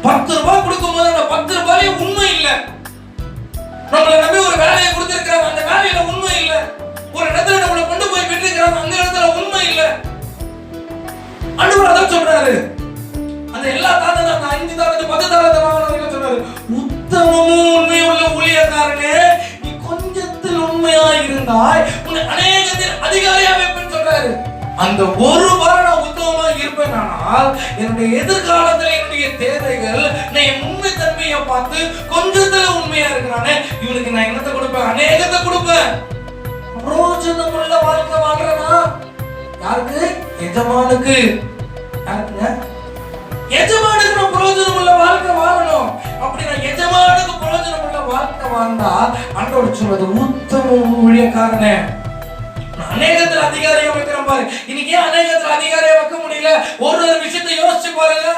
10 ரூபாய் கொடுக்கும் போது அந்த 10 ரூபாயிலே உண்மை இல்லை. நம்மளை நம்பி ஒரு வேலையை கொடுத்திருக்கிறாங்க, அந்த வேலையில உண்மை இல்லை. ஒரு இடத்துல நம்மளை கொண்டு போய் விட்டுருக்கிறாங்க, அந்த இடத்துல உண்மை இல்லை. ஆண்டவர் அதான் சொல்றாரு. அந்த எல்லா தாளத்தையும், அந்த 5 தாளத்தை 10 தாளத்தை வாங்கினவங்க சொல்றாரு, உத்தமமும் உண்மையுள்ள ஊழியக்காரனே, நீ கொஞ்சத்தில் உண்மையா இருந்தாய், உன்னை அநேகத்தில் அதிகாரியா வைப்பேன்னு சொல்றாரு. அந்த ஒரு வாரம் நான் உத்தமமா இருப்பேன், ஆனால் என்னுடைய எதிர்காலத்துல என்னுடைய தேவைகள், நான் உண்மை தன்மையை பார்த்து கொஞ்சத்துல உண்மையா இருக்கிறானே, இவனுக்கு நான் என்னத்தை கொடுப்பேன்? அநேகத்தை கொடுப்பேன். பிரோஜனமுள்ள வாழ்க்கை வாழ்றனா யாருக்கு? எஜமானுக்கு. யாருக்குங்க? எஜமானுக்கு நான் பிரோஜனமுள்ள வாழ்க்கை வாழணும். அப்படி நான் எஜமானுக்கு பிரோஜனமுள்ள வாழ்க்கை வாழ்ந்தா ஆண்டவர் சொல்றது உத்தம ஊழியக்காரனே, அநேகத்துல அதிகாரியா வைக்கிறோம் பாரு. இன்னைக்கு ஏன் அநேகத்துல அதிகாரியா வைக்க முடியல? ஒரு விஷயத்தை யோசிச்சு பாருங்க.